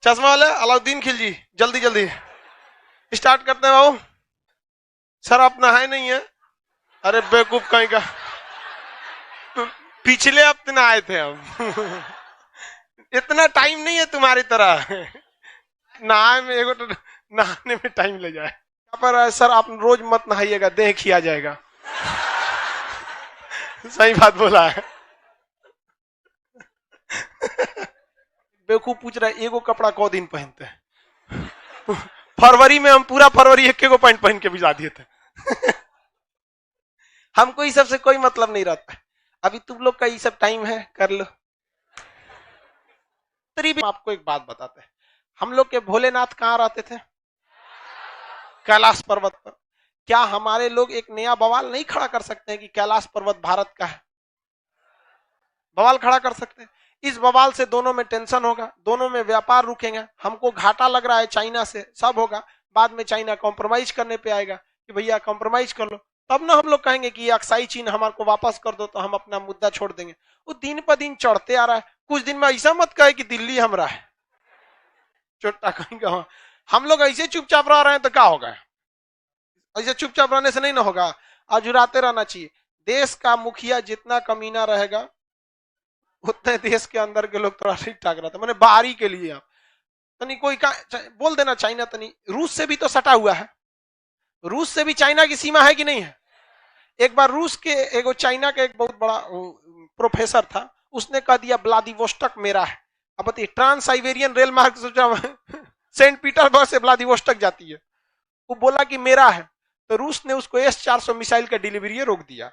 चश्मा वाले अलाउद्दीन खिलजी, जल्दी जल्दी स्टार्ट करते हैं बाबू। सर आप नहाए नहीं है? अरे बेवकूफ कहीं का, पिछले हफ्ते नहाए थे हम। इतना टाइम नहीं है तुम्हारी तरह, नहाए में एगो तो नहाने में टाइम ले जाए। यहाँ पर सर आप रोज मत नहाइएगा, देह खिया जाएगा। सही बात बोला है। बेवकूफ पूछ रहा है एगो कपड़ा कौ दिन पहनते हैं? फरवरी में हम पूरा फरवरी एक एगो पैंट पहन के भिजा दिए थे। हमको इस सब से कोई मतलब नहीं रहता। अभी तुम लोग का ये सब टाइम है, कर लो। आपको एक बात बताते हैं, हम लोग के भोलेनाथ कहाँ रहते थे? कैलाश पर्वत पर। क्या हमारे लोग एक नया बवाल नहीं खड़ा कर सकते हैं कि कैलाश पर्वत भारत का है? बवाल खड़ा कर सकते हैं। इस बवाल से दोनों में टेंशन होगा, दोनों में व्यापार रुकेगा, हमको घाटा लग रहा है चाइना से, सब होगा। बाद में चाइना कॉम्प्रोमाइज करने पे आएगा कि भैया कॉम्प्रोमाइज कर लो, तब ना हम लोग कहेंगे कि अक्साई चीन हमारे को वापस कर दो, तो हम अपना मुद्दा छोड़ देंगे। वो दिन पर दिन चढ़ते आ रहा है। कुछ दिन में ऐसा मत कहे कि दिल्ली हमारा है, चोटा कहेंगे। हम लोग ऐसे चुपचाप रह रहे हैं तो क्या होगा? ऐसे चुपचाप रहने से नहीं ना होगा, अजुराते रहना चाहिए। देश का मुखिया जितना कमीना रहेगा उतने देश के अंदर के लोग थोड़ा ठीक ठाक रहते। मैंने बाहरी के लिए आप तनी कोई का बोल देना, चाइना तनी रूस से भी तो सटा हुआ है, रूस से भी चाइना की सीमा है कि नहीं है? एक बार रूस के एगो चाइना का एक बहुत बड़ा प्रोफेसर था, उसने कह दिया व्लादिवोस्टक मेरा है। अब बताइए, ट्रांस साइबेरियन रेल मार्ग सोचा सेंट पीटर्सबर्ग से व्लादिवोस्टक जाती है, वो बोला कि मेरा है, तो रूस ने उसको S-400 मिसाइल का डिलीवरी रोक दिया।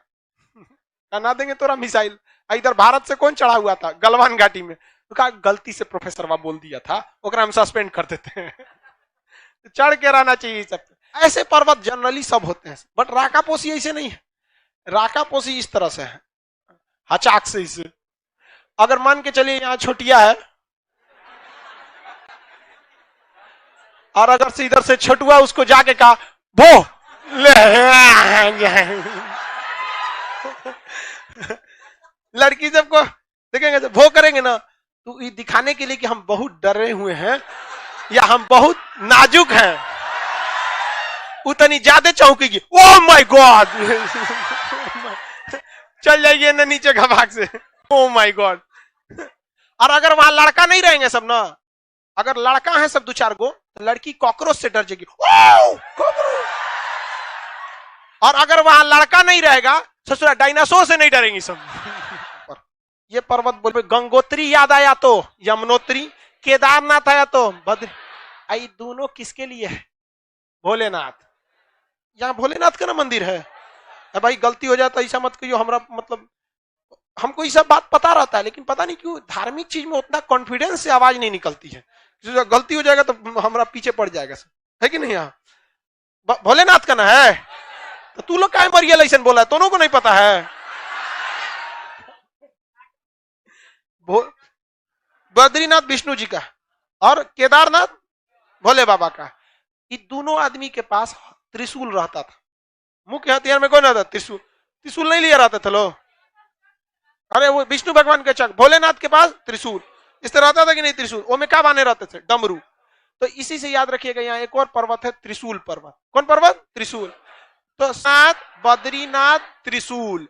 ना देंगे तोरा मिसाइल। इधर भारत से कौन चढ़ा हुआ था गलवान घाटी में, तो कहा गलती से प्रोफेसर वहां बोल दिया था, ओकरा हम सस्पेंड कर देते हैं। चढ़ के रहना चाहिए सब। ऐसे पर्वत जनरली सब होते हैं, बट राकापोसी ऐसे नहीं है। राकापोसी इस तरह से है, हचाक से इसे। अगर मान के चलिए यहाँ छोटिया है, और अगर से इधर से छोटुआ उसको जाके कहा वो लड़की सबको देखेंगे तो वो करेंगे ना, तो ये दिखाने के लिए कि हम बहुत डरे हुए हैं या हम बहुत नाजुक हैं, उतनी ज्यादा चौंकेगी। ओह माय गॉड, चल जाइए ना नीचे घबाक से। Oh my God. और अगर वहां लड़का नहीं रहेंगे सब ना, अगर लड़का है सब दो चार गो, तो लड़की कॉकरोच से डर जाएगी। और अगर वहां लड़का नहीं रहेगा, ससुरा डायनासोर से नहीं डरेंगी सब। ये पर्वत बोल, गंगोत्री याद आया तो यमुनोत्री, केदारनाथ आया तो बद्री। आई दोनों किसके लिए है? भोलेनाथ। यहाँ भोलेनाथ का ना मंदिर है। भाई गलती हो जाता ऐसा मत कहियो, हमरा मतलब हमको ये सब बात पता रहता है, लेकिन पता नहीं क्यों धार्मिक चीज में उतना कॉन्फिडेंस से आवाज नहीं निकलती है। गलती हो जाएगा तो हमरा पीछे पड़ जाएगा, है कि नहीं? यहाँ भोलेनाथ का ना है, तो तू लोग क्या रियलाइजेशन बोला है, दोनों को नहीं पता है। बद्रीनाथ विष्णु जी का और केदारनाथ भोले बाबा का। ये दोनों आदमी के पास त्रिशूल रहता था। मुख्य हथियार में कौन रहता? त्रिशूल। त्रिशूल नहीं लिया रहता था लोग। अरे वो विष्णु भगवान के चक, भोलेनाथ के पास त्रिशूल। इस तरह रहता था कि नहीं त्रिशूल? वो में क्या बाने रहते थे? डमरू। तो इसी से याद रखिएगा, यहाँ एक और पर्वत है त्रिशूल पर्वत। कौन पर्वत? त्रिशूल। तो सात बद्रीनाथ त्रिशूल।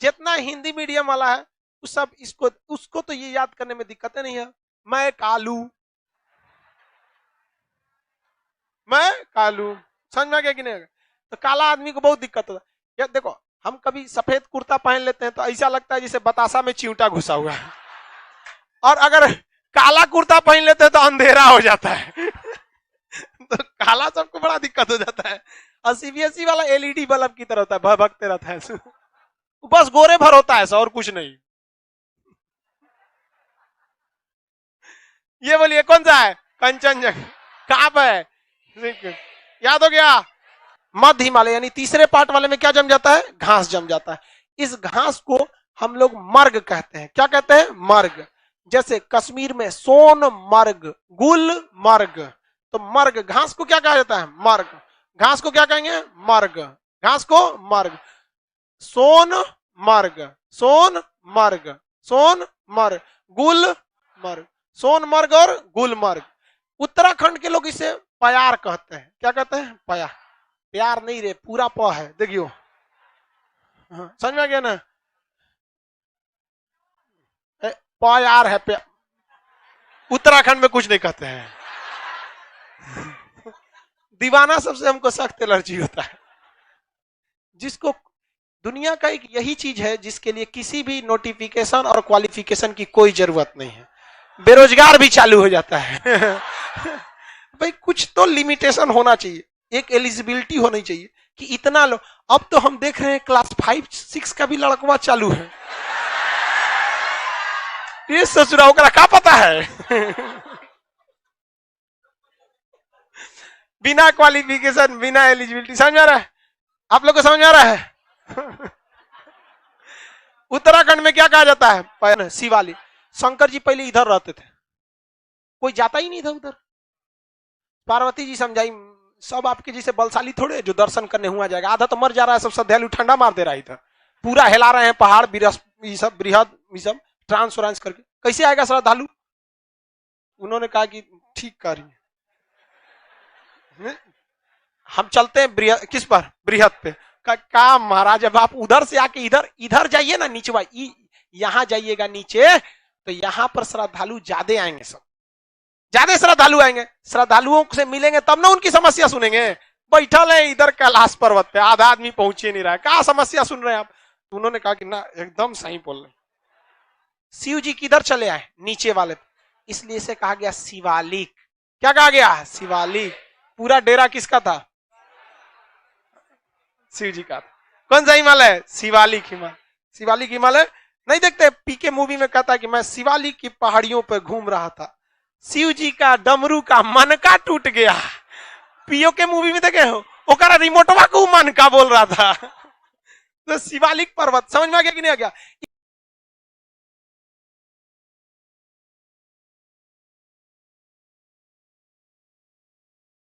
जितना हिंदी मीडियम वाला है उस सब इसको उसको तो ये याद करने में दिक्कतें नहीं है। मैं कालू, मैं कालू, समझ में आ गया कि नहीं? तो काला आदमी को बहुत दिक्कत होता है। या देखो, हम कभी सफेद कुर्ता पहन लेते हैं तो ऐसा लगता है जैसे बतासा में चिंटा घुसा हुआ है, और अगर काला कुर्ता पहन लेते हैं तो अंधेरा हो जाता है। तो काला सबको बड़ा दिक्कत हो जाता है। और CBSE वाला LED बल्ब की तरह होता है, भगते रहता है, बस गोरे भर होता है, और कुछ नहीं। ये बोलिए कौन सा है? कंचनजंगा। कहां पर है? याद हो गया? मध्य हिमालय, यानी तीसरे पार्ट वाले में क्या जम जाता है? घास जम जाता है। इस घास को हम लोग मर्ग कहते हैं। क्या कहते हैं? मर्ग। जैसे कश्मीर में सोनमर्ग, गुलमर्ग, तो मर्ग घास को क्या कहा जाता है? मर्ग। घास को क्या कहेंगे? मर्ग। घास को मर्ग। सोनमर्ग, सोनमर्ग, सोनमर्ग, गुलमर्ग, सोनमर्ग और गुलमर्ग। उत्तराखंड के लोग इसे प्यार कहते हैं। क्या कहते हैं? प्यार। प्यार नहीं रे, पूरा प है, देखियो। हाँ, समझ में आ गया ना? प्यार है, प्यार। उत्तराखंड में कुछ नहीं कहते हैं। दीवाना सबसे हमको सख्त एलर्जी होता है, जिसको दुनिया का एक यही चीज है जिसके लिए किसी भी नोटिफिकेशन और क्वालिफिकेशन की कोई जरूरत नहीं है, बेरोजगार भी चालू हो जाता है। भाई कुछ तो लिमिटेशन होना चाहिए, एक एलिजिबिलिटी होनी चाहिए कि इतना लो। अब तो हम देख रहे हैं क्लास 5-6 का भी लड़कवा चालू है। ये ससुरा ओकरा का पता है? बिना क्वालिफिकेशन, बिना एलिजिबिलिटी। समझ आ रहा है? आप लोग को समझ आ रहा है? उत्तराखंड में क्या कहा जाता है? शिवालिक। शंकर जी पहले इधर रहते थे, कोई जाता ही नहीं था उधर। पार्वती जी समझाई, सब आपके जैसे बलशाली थोड़े जो दर्शन करने हुआ जाएगा, आधा तो मर जा रहा है, सब श्रद्धालु ठंडा मार दे रहा है इधर, पूरा हिला रहे हैं पहाड़ ये सब बृहद, ये सब ट्रांस व्रांस करके, कैसे आएगा श्रद्धालु? उन्होंने कहा कि ठीक कर रही है, हम चलते हैं किस पर? बृहद पे। का महाराज, अब आप उधर से आके इधर जाइए ना, नीचे यहां जाइएगा नीचे, तो यहां पर श्रद्धालु ज्यादा आएंगे, सब ज्यादा श्रद्धालु आएंगे, श्रद्धालुओं से मिलेंगे तब ना उनकी समस्या सुनेंगे। बैठल है इधर कैलाश पर्वत पे, आधा आदमी पहुंचे नहीं रहा है, क्या समस्या सुन रहे हैं आप? तो उन्होंने कहा कि ना, एकदम सही बोल रहे। शिव जी किधर चले आए? नीचे वाले, इसलिए इसे कहा गया शिवालिक। क्या कहा गया? शिवालिक। पूरा डेरा किसका था? शिव जी का। कौन सा हिमालय? शिवालिक हिमालय। शिवालिक हिमालय नहीं देखते? पीके मूवी में कहता है कि मैं शिवालिक की पहाड़ियों पर घूम रहा था, शिव जी का डमरू का मनका टूट गया। पीओ के मूवी में देखे हो, ओकरा रिमोटवा को मनका बोल रहा था। तो शिवालिक पर्वत समझ में आ गया कि नहीं आ गया?